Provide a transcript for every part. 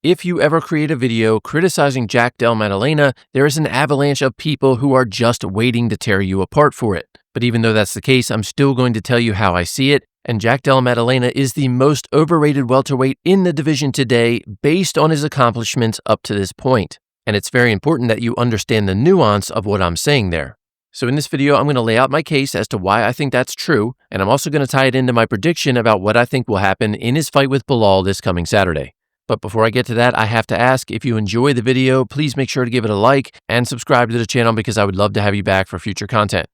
If you ever create a video criticizing Jack Della Maddalena, there is an avalanche of people who are just waiting to tear you apart for it. But even though that's the case, I'm still going to tell you how I see it, and Jack Della Maddalena is the most overrated welterweight in the division today based on his accomplishments up to this point. And it's very important that you understand the nuance of what I'm saying there. So in this video, I'm going to lay out my case as to why I think that's true, and I'm also going to tie it into my prediction about what I think will happen in his fight with Belal this coming Saturday. But before I get to that, I have to ask, if you enjoy the video, please make sure to give it a like and subscribe to the channel because I would love to have you back for future content.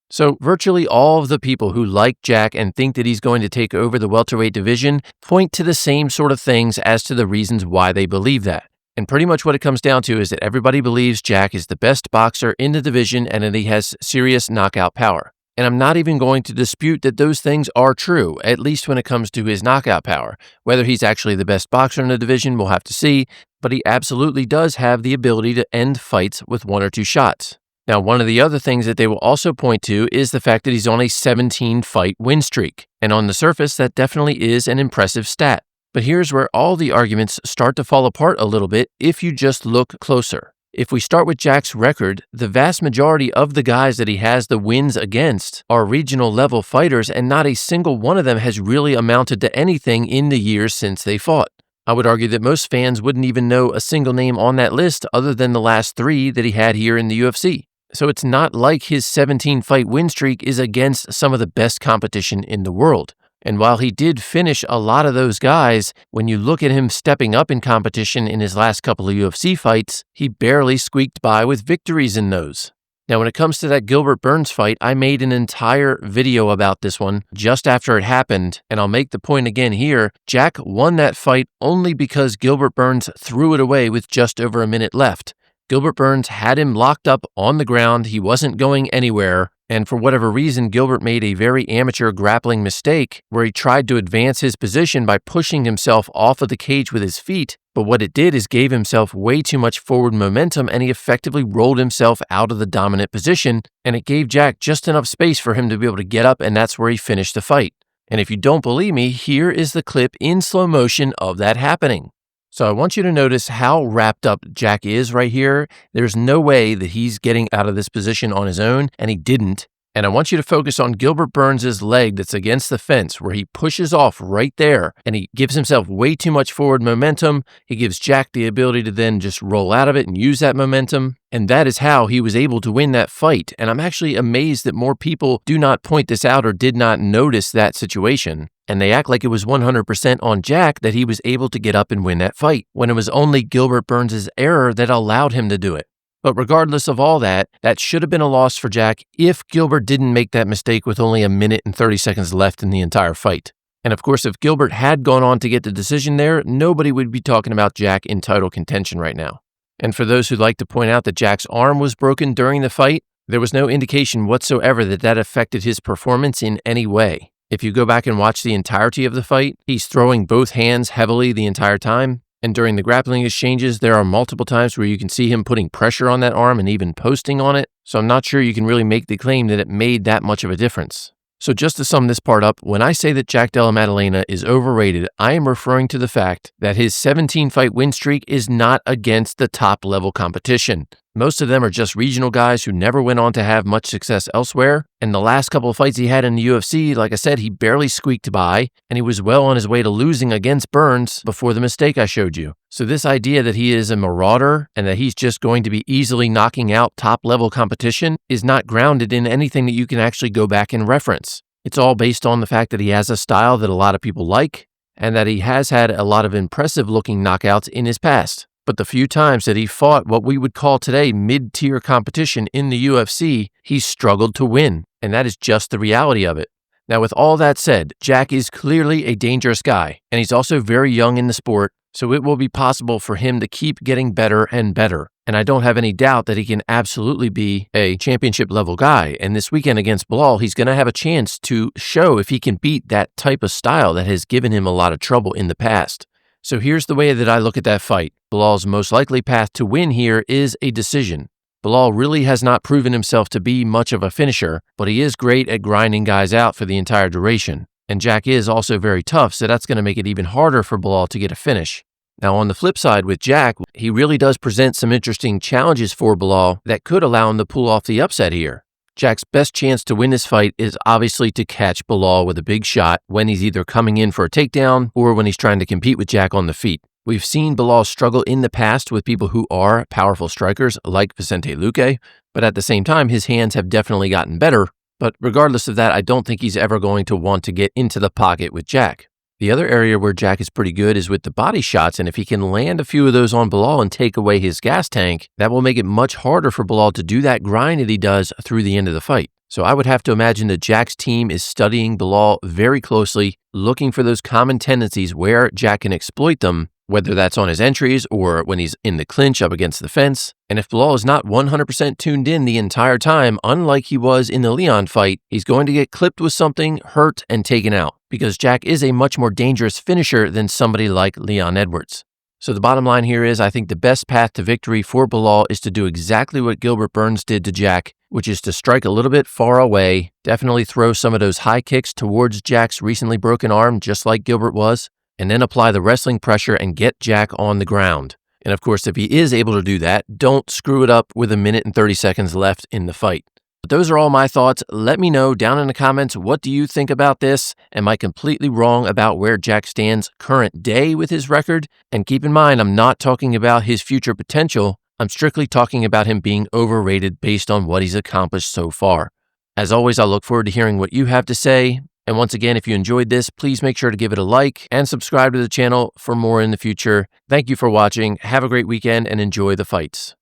So virtually all of the people who like Jack and think that he's going to take over the welterweight division point to the same sort of things as to the reasons why they believe that. And pretty much what it comes down to is that everybody believes Jack is the best boxer in the division and that he has serious knockout power. And I'm not even going to dispute that those things are true, at least when it comes to his knockout power. Whether he's actually the best boxer in the division, we'll have to see, but he absolutely does have the ability to end fights with 1 or 2 shots. Now, one of the other things that they will also point to is the fact that he's on a 17-fight win streak. And on the surface, that definitely is an impressive stat. But here's where all the arguments start to fall apart a little bit if you just look closer. If we start with Jack's record, the vast majority of the guys that he has the wins against are regional level fighters, and not a single one of them has really amounted to anything in the years since they fought. I would argue that most fans wouldn't even know a single name on that list other than the last 3 that he had here in the UFC. So it's not like his 17-fight win streak is against some of the best competition in the world. And while he did finish a lot of those guys, when you look at him stepping up in competition in his last couple of UFC fights, he barely squeaked by with victories in those. Now, when it comes to that Gilbert Burns fight, I made an entire video about this one just after it happened, and I'll make the point again here. Jack won that fight only because Gilbert Burns threw it away with just over a minute left. Gilbert Burns had him locked up on the ground. He wasn't going anywhere. And for whatever reason, Gilbert made a very amateur grappling mistake where he tried to advance his position by pushing himself off of the cage with his feet. But what it did is gave himself way too much forward momentum, and he effectively rolled himself out of the dominant position. And it gave Jack just enough space for him to be able to get up, and that's where he finished the fight. And if you don't believe me, here is the clip in slow motion of that happening. So I want you to notice how wrapped up Jack is right here. There's no way that he's getting out of this position on his own, and he didn't. And I want you to focus on Gilbert Burns' leg that's against the fence where he pushes off right there, and he gives himself way too much forward momentum. He gives Jack the ability to then just roll out of it and use that momentum. And that is how he was able to win that fight. And I'm actually amazed that more people do not point this out or did not notice that situation. And they act like it was 100% on Jack that he was able to get up and win that fight, when it was only Gilbert Burns' error that allowed him to do it. But regardless of all that, that should have been a loss for Jack if Gilbert didn't make that mistake with only 1 minute and 30 seconds left in the entire fight. And of course, if Gilbert had gone on to get the decision there, nobody would be talking about Jack in title contention right now. And for those who like to point out that Jack's arm was broken during the fight, there was no indication whatsoever that that affected his performance in any way. If you go back and watch the entirety of the fight, he's throwing both hands heavily the entire time. And during the grappling exchanges, there are multiple times where you can see him putting pressure on that arm and even posting on it. So I'm not sure you can really make the claim that it made that much of a difference. So just to sum this part up, when I say that Jack Della Maddalena is overrated, I am referring to the fact that his 17-fight win streak is not against the top-level competition. Most of them are just regional guys who never went on to have much success elsewhere. And the last couple of fights he had in the UFC, like I said, he barely squeaked by, and he was well on his way to losing against Burns before the mistake I showed you. So this idea that he is a marauder and that he's just going to be easily knocking out top-level competition is not grounded in anything that you can actually go back and reference. It's all based on the fact that he has a style that a lot of people like, and that he has had a lot of impressive-looking knockouts in his past. But the few times that he fought what we would call today mid-tier competition in the UFC, he struggled to win, and that is just the reality of it. Now, with all that said, Jack is clearly a dangerous guy, and he's also very young in the sport, so it will be possible for him to keep getting better and better. And I don't have any doubt that he can absolutely be a championship-level guy, and this weekend against Belal, he's going to have a chance to show if he can beat that type of style that has given him a lot of trouble in the past. So here's the way that I look at that fight. Belal's most likely path to win here is a decision. Belal really has not proven himself to be much of a finisher, but he is great at grinding guys out for the entire duration. And Jack is also very tough, so that's going to make it even harder for Belal to get a finish. Now, on the flip side with Jack, he really does present some interesting challenges for Belal that could allow him to pull off the upset here. Jack's best chance to win this fight is obviously to catch Belal with a big shot when he's either coming in for a takedown or when he's trying to compete with Jack on the feet. We've seen Belal struggle in the past with people who are powerful strikers like Vicente Luque, but at the same time, his hands have definitely gotten better. But regardless of that, I don't think he's ever going to want to get into the pocket with Jack. The other area where Jack is pretty good is with the body shots, and if he can land a few of those on Belal and take away his gas tank, that will make it much harder for Belal to do that grind that he does through the end of the fight. So I would have to imagine that Jack's team is studying Belal very closely, looking for those common tendencies where Jack can exploit them, whether that's on his entries or when he's in the clinch up against the fence. And if Belal is not 100% tuned in the entire time, unlike he was in the Leon fight, he's going to get clipped with something, hurt, and taken out, because Jack is a much more dangerous finisher than somebody like Leon Edwards. So the bottom line here is I think the best path to victory for Belal is to do exactly what Gilbert Burns did to Jack, which is to strike a little bit far away, definitely throw some of those high kicks towards Jack's recently broken arm, just like Gilbert was, and then apply the wrestling pressure and get Jack on the ground. And of course, if he is able to do that, don't screw it up with 1 minute and 30 seconds left in the fight. But those are all my thoughts. Let me know down in the comments, what do you think about this? Am I completely wrong about where Jack stands current day with his record? And keep in mind, I'm not talking about his future potential. I'm strictly talking about him being overrated based on what he's accomplished so far. As always, I look forward to hearing what you have to say. And once again, if you enjoyed this, please make sure to give it a like and subscribe to the channel for more in the future. Thank you for watching. Have a great weekend and enjoy the fights.